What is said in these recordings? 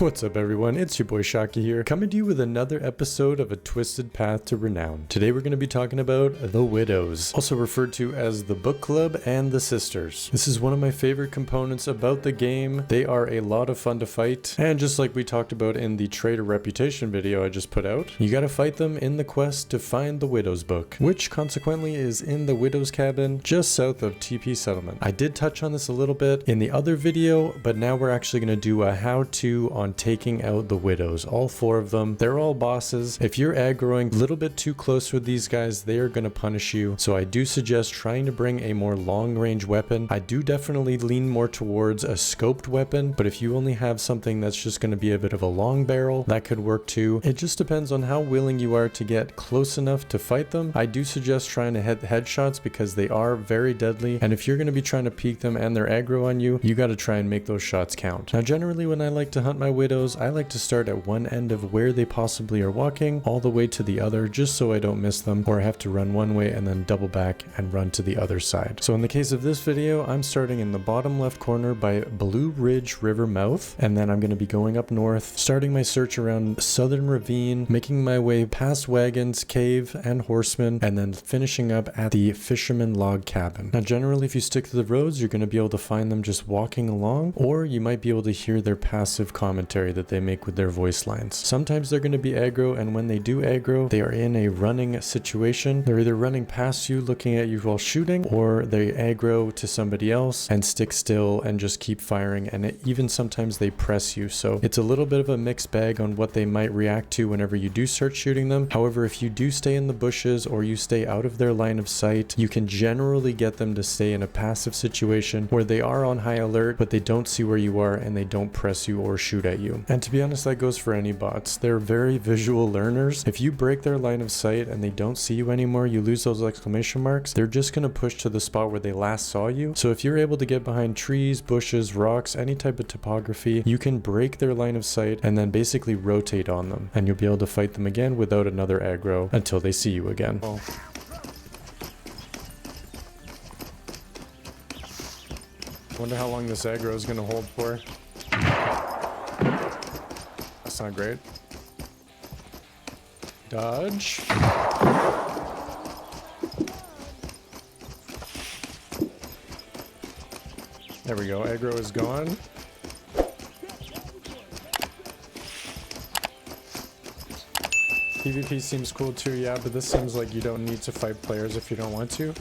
What's up everyone, it's your boy Shaka here, coming to you with another episode of A Twisted Path to Renown. Today we're going to be talking about the Widows, also referred to as the Book Club and the Sisters. This is one of my favorite components about the game. They are a lot of fun to fight, and just like we talked about in the Traitor Reputation video I just put out, you gotta fight them in the quest to find the Widow's Book, which consequently is in the Widow's Cabin just south of TP Settlement. I did touch on this a little bit in the other video, but now we're actually going to do a how-to on taking out the Widows. All four of them. They're all bosses. If you're aggroing a little bit too close with these guys, they are going to punish you. So I do suggest trying to bring a more long-range weapon. I do definitely lean more towards a scoped weapon, but if you only have something that's just going to be a bit of a long barrel, that could work too. It just depends on how willing you are to get close enough to fight them. I do suggest trying to hit headshots because they are very deadly, and if you're going to be trying to peek them and they're aggro on you, you got to try and make those shots count. Now generally when I like to hunt my Widows, I like to start at one end of where they possibly are walking all the way to the other, just so I don't miss them, or I have to run one way and then double back and run to the other side. So in the case of this video, I'm starting in the bottom left corner by Blue Ridge River mouth, and then I'm going to be going up north, starting my search around Southern Ravine, making my way past Wagons, Cave, and Horseman, and then finishing up at the Fisherman Log Cabin. Now generally if you stick to the roads, you're going to be able to find them just walking along, or you might be able to hear their passive commentary that they make with their voice lines. Sometimes they're going to be aggro, and when they do aggro, they are in a running situation. They're either running past you looking at you while shooting, or they aggro to somebody else and stick still and just keep firing, and even sometimes they press you. So it's a little bit of a mixed bag on what they might react to whenever you do start shooting them. However, if you do stay in the bushes or you stay out of their line of sight, you can generally get them to stay in a passive situation where they are on high alert, but they don't see where you are and they don't press you or shoot at you. And to be honest, that goes for any bots. They're very visual learners. If you break their line of sight and they don't see you anymore, you lose those exclamation marks, they're just going to push to the spot where they last saw you. So if you're able to get behind trees, bushes, rocks, any type of topography, you can break their line of sight and then basically rotate on them, and you'll be able to fight them again without another aggro until they see you again. Oh. Wonder how long this aggro is going to hold for. That's not great. Dodge. There we go. Aggro is gone. PvP seems cool too, yeah, but this seems like you don't need to fight players if you don't want to.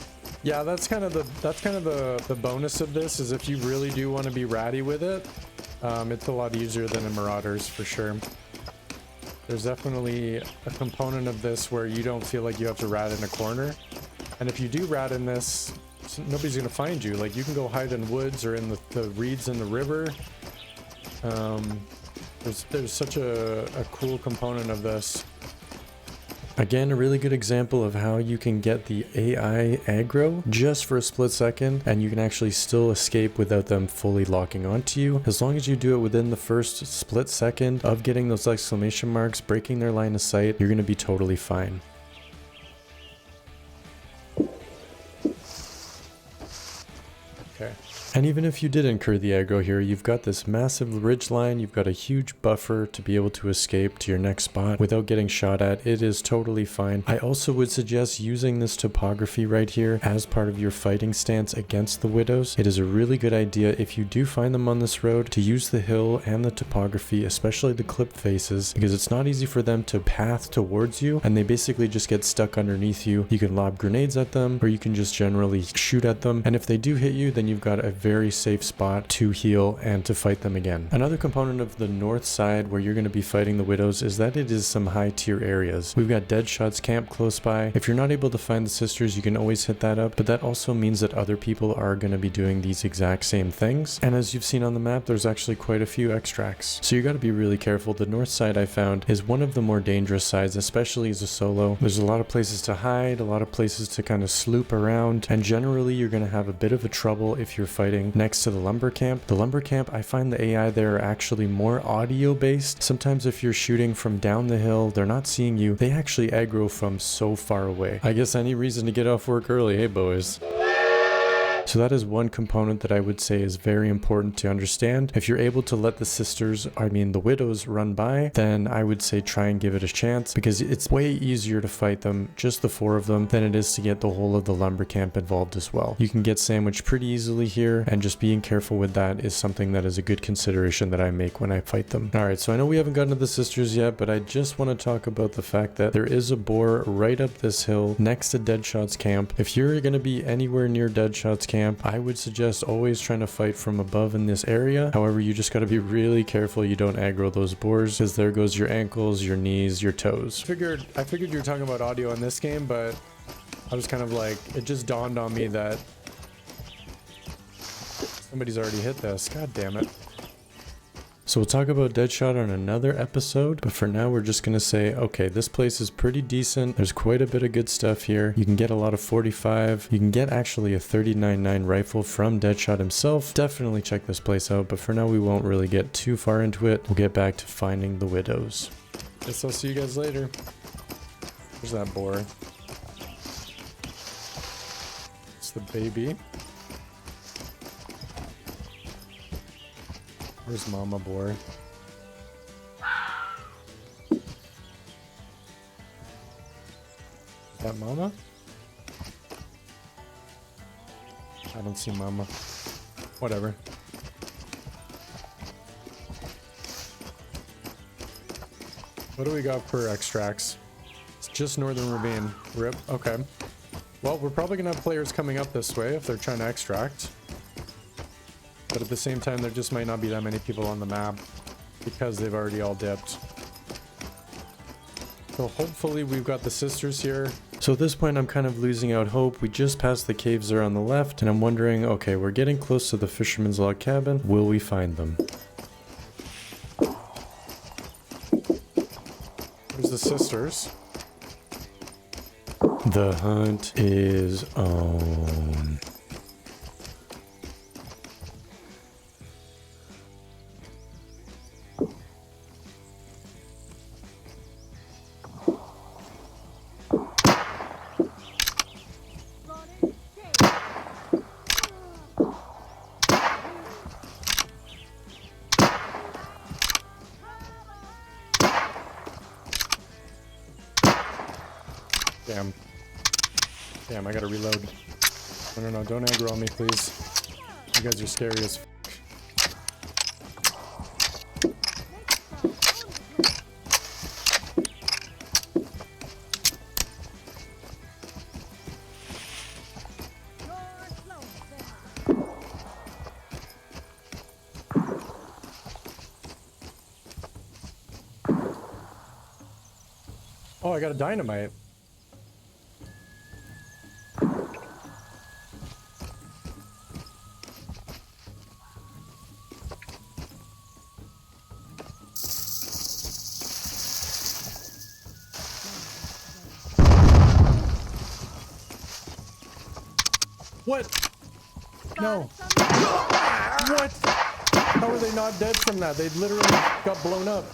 Yeah, that's kind of the bonus of this, is if you really do want to be ratty with it, it's a lot easier than in Marauders for sure. There's definitely a component of this where you don't feel like you have to rat in a corner, and if you do rat in this, nobody's gonna find you. Like, you can go hide in woods or in the reeds in the river. There's such a cool component of this. Again, a really good example of how you can get the AI aggro just for a split second, and you can actually still escape without them fully locking onto you. As long as you do it within the first split second of getting those exclamation marks, breaking their line of sight, you're going to be totally fine. Okay. And even if you did incur the aggro here, you've got this massive ridge line, you've got a huge buffer to be able to escape to your next spot without getting shot at. It is totally fine. I also would suggest using this topography right here as part of your fighting stance against the Widows. It is a really good idea, if you do find them on this road, to use the hill and the topography, especially the clip faces, because it's not easy for them to path towards you, and they basically just get stuck underneath you. You can lob grenades at them, or you can just generally shoot at them, and if they do hit you, then you've got a very safe spot to heal and to fight them again. Another component of the north side where you're going to be fighting the Widows is that it is some high tier areas. We've got Deadshot's camp close by. If you're not able to find the sisters, you can always hit that up, but that also means that other people are going to be doing these exact same things. And as you've seen on the map, there's actually quite a few extracts. So you got to be really careful. The north side, I found, is one of the more dangerous sides, especially as a solo. There's a lot of places to hide, a lot of places to kind of sloop around, and generally you're going to have a bit of a trouble if you're fighting next to the lumber camp. The lumber camp, I find the AI there are actually more audio based. Sometimes if you're shooting from down the hill, they're not seeing you. They actually aggro from so far away. I guess any reason to get off work early, hey boys. So that is one component that I would say is very important to understand. If you're able to let the sisters, the widows run by, then I would say try and give it a chance, because it's way easier to fight them, just the 4 of them, than it is to get the whole of the lumber camp involved as well. You can get sandwiched pretty easily here, and just being careful with that is something that is a good consideration that I make when I fight them. Alright, so I know we haven't gotten to the sisters yet, but I just want to talk about the fact that there is a boar right up this hill next to Deadshot's camp. If you're going to be anywhere near Deadshot's camp, I would suggest always trying to fight from above in this area. However, you just got to be really careful you don't aggro those boars, because there goes your ankles, your knees, your toes. I figured you were talking about audio in this game, but I was kind of like, it just dawned on me that somebody's already hit this. God damn it. So we'll talk about Deadshot on another episode, but for now we're just going to say, okay, this place is pretty decent. There's quite a bit of good stuff here. You can get a lot of 45. You can get actually a 39.9 rifle from Deadshot himself. Definitely check this place out, but for now we won't really get too far into it. We'll get back to finding the widows. Guess I'll see you guys later. There's that boar. It's the baby. Where's Mama Boar? Is that Mama? I don't see Mama. Whatever. What do we got per extracts? It's just Northern Ravine. Rip. Okay. Well, we're probably gonna have players coming up this way if they're trying to extract. But at the same time, there just might not be that many people on the map because they've already all dipped. So hopefully we've got the sisters here. So at this point, I'm kind of losing out hope. We just passed the caves there on the left, and I'm wondering, okay, we're getting close to the fisherman's log cabin. Will we find them? There's the sisters. The hunt is on. Damn, I gotta reload. No, don't aggro on me, please. You guys are scary as f***. Oh, I got a dynamite. What? No. What? How are they not dead from that? They literally got blown up.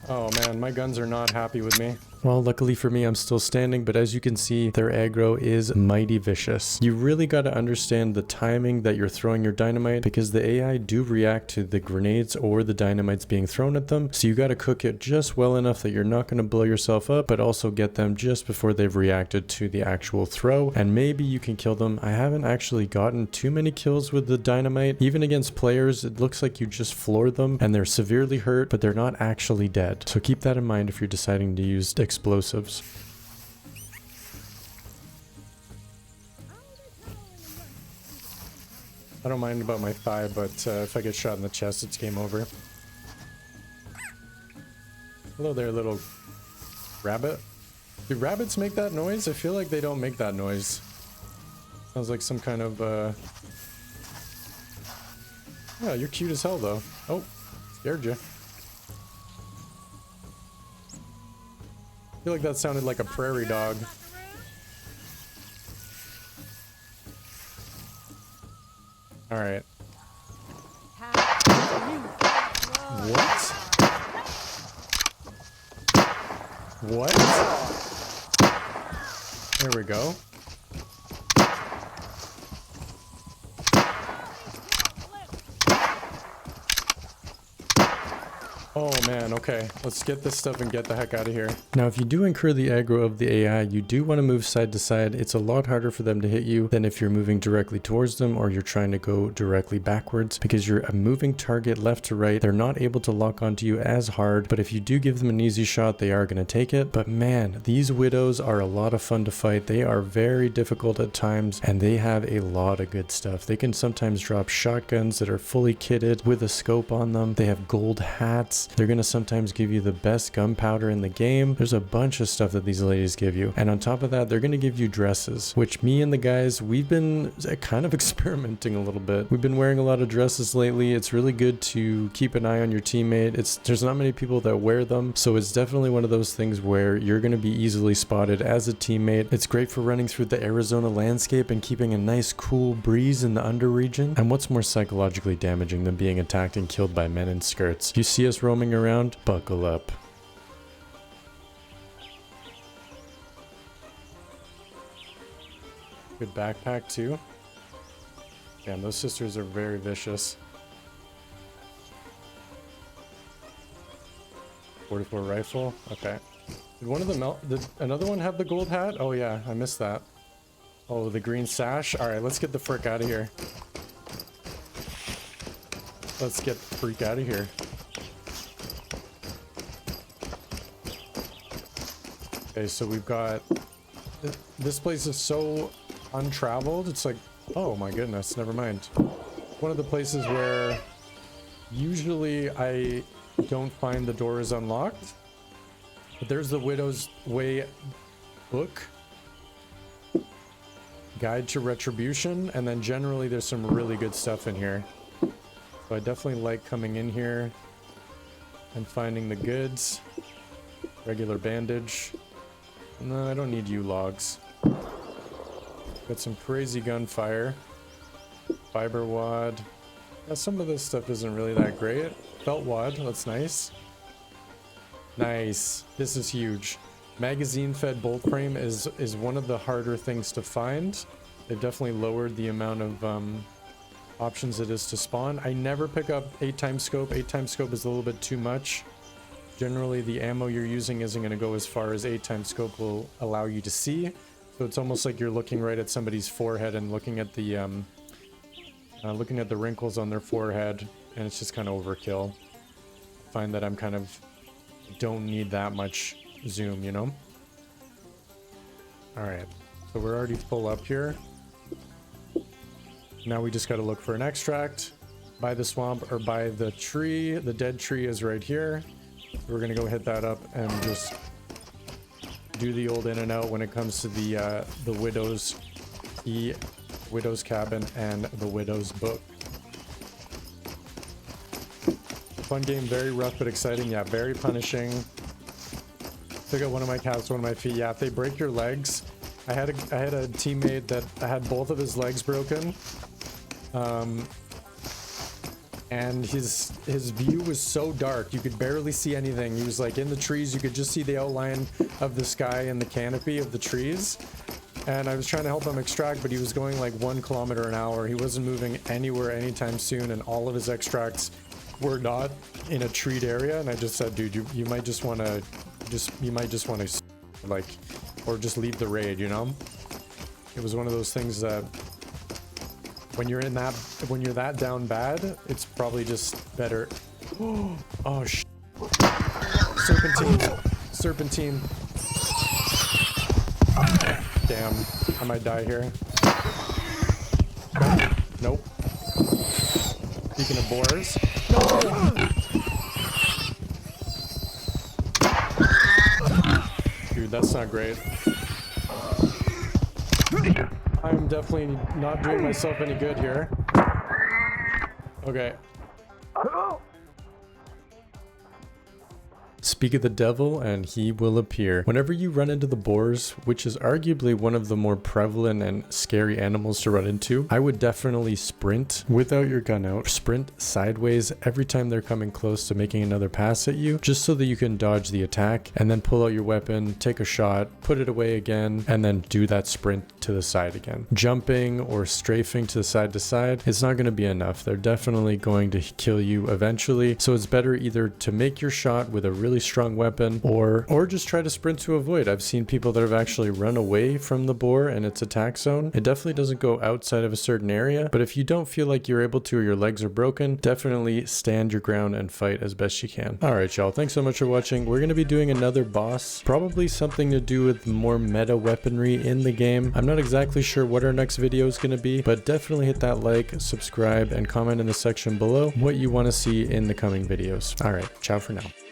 Oh man, my guns are not happy with me. Well, luckily for me, I'm still standing, but as you can see, their aggro is mighty vicious. You really got to understand the timing that you're throwing your dynamite, because the AI do react to the grenades or the dynamites being thrown at them. So you got to cook it just well enough that you're not going to blow yourself up, but also get them just before they've reacted to the actual throw, and maybe you can kill them. I haven't actually gotten too many kills with the dynamite. Even against players, it looks like you just floored them and they're severely hurt, but they're not actually dead. So keep that in mind if you're deciding to use explosives. I don't mind about my thigh, but if I get shot in the chest, it's game over. Hello there, little rabbit. Do rabbits make that noise? I feel like they don't make that noise. Sounds like some kind of yeah, you're cute as hell though. Oh, scared you. I feel like that sounded like a prairie dog. Alright. What? What? There we go. Oh man, okay. Let's get this stuff and get the heck out of here. Now, if you do incur the aggro of the AI, you do want to move side to side. It's a lot harder for them to hit you than if you're moving directly towards them or you're trying to go directly backwards, because you're a moving target left to right. They're not able to lock onto you as hard, but if you do give them an easy shot, they are going to take it. But man, these widows are a lot of fun to fight. They are very difficult at times, and they have a lot of good stuff. They can sometimes drop shotguns that are fully kitted with a scope on them. They have gold hats. They're going to sometimes give you the best gunpowder in the game. There's a bunch of stuff that these ladies give you. And on top of that, they're going to give you dresses, which me and the guys, we've been kind of experimenting a little bit. We've been wearing a lot of dresses lately. It's really good to keep an eye on your teammate. There's not many people that wear them, so it's definitely one of those things where you're going to be easily spotted as a teammate. It's great for running through the Arizona landscape and keeping a nice cool breeze in the under region. And what's more psychologically damaging than being attacked and killed by men in skirts? You see us roaming around, buckle up. Good backpack too. Damn, those sisters are very vicious. 44 rifle. Okay. Did one of them did another one have the gold hat? Oh yeah, I missed that. Oh, the green sash. All right, let's get the frick out of here. Let's get the freak out of here. Okay, so we've got... This place is so untraveled. It's like... Oh my goodness, never mind. One of the places where usually I don't find the door is unlocked. But there's the Widow's Way book. Guide to Retribution. And then generally there's some really good stuff in here. So I definitely like coming in here and finding the goods. Regular bandage. No, I don't need you logs. Got some crazy gunfire. Fiber wad. Now, some of this stuff isn't really that great. Felt wad, that's nice. Nice. This is huge. Magazine fed bolt frame is one of the harder things to find. They've definitely lowered the amount of options it is to spawn. I never pick up 8x scope. 8x scope is a little bit too much. Generally, the ammo you're using isn't going to go as far as 8x scope will allow you to see. So it's almost like you're looking right at somebody's forehead and looking at the wrinkles on their forehead, and it's just kind of overkill. I find that I'm kind of don't need that much zoom, you know? All right, so we're already full up here. Now we just got to look for an extract. By the swamp or by the tree. The dead tree is right here. We're gonna go hit that up and just do the old in and out when it comes to the Widow's Key, Widow's Cabin, and the Widow's Book. Fun game, very rough but exciting. Yeah, very punishing. Took out one of my calves, one of my feet. Yeah, if they break your legs, I had a teammate that had both of his legs broken. And his view was so dark, you could barely see anything. He was like in the trees, you could just see the outline of the sky and the canopy of the trees. And I was trying to help him extract, but he was going like 1 kilometer an hour. He wasn't moving anywhere anytime soon, and all of his extracts were not in a treed area. And I just said, dude, you might just want to like, or just leave the raid, you know? It was one of those things that when you're that down bad, it's probably just better. Oh sh! Serpentine. Damn, I might die here. Nope. Speaking of boars. No! Dude, that's not great. I'm definitely not doing myself any good here. Okay. Speak of the devil and he will appear. Whenever you run into the boars, which is arguably one of the more prevalent and scary animals to run into, I would definitely sprint without your gun out. Sprint sideways every time they're coming close to making another pass at you, just so that you can dodge the attack, and then pull out your weapon, take a shot, put it away again, and then do that sprint to the side again. Jumping or strafing to side, it's not going to be enough. They're definitely going to kill you eventually, so it's better either to make your shot with a really strong weapon or just try to sprint to avoid. I've seen people that have actually run away from the boar and its attack zone. It definitely doesn't go outside of a certain area, but if you don't feel like you're able to or your legs are broken, definitely stand your ground and fight as best you can. Alright y'all, thanks so much for watching. We're going to be doing another boss, probably something to do with more meta weaponry in the game. I'm not exactly sure what our next video is going to be, but definitely hit that like, subscribe, and comment in the section below what you want to see in the coming videos. Alright, ciao for now.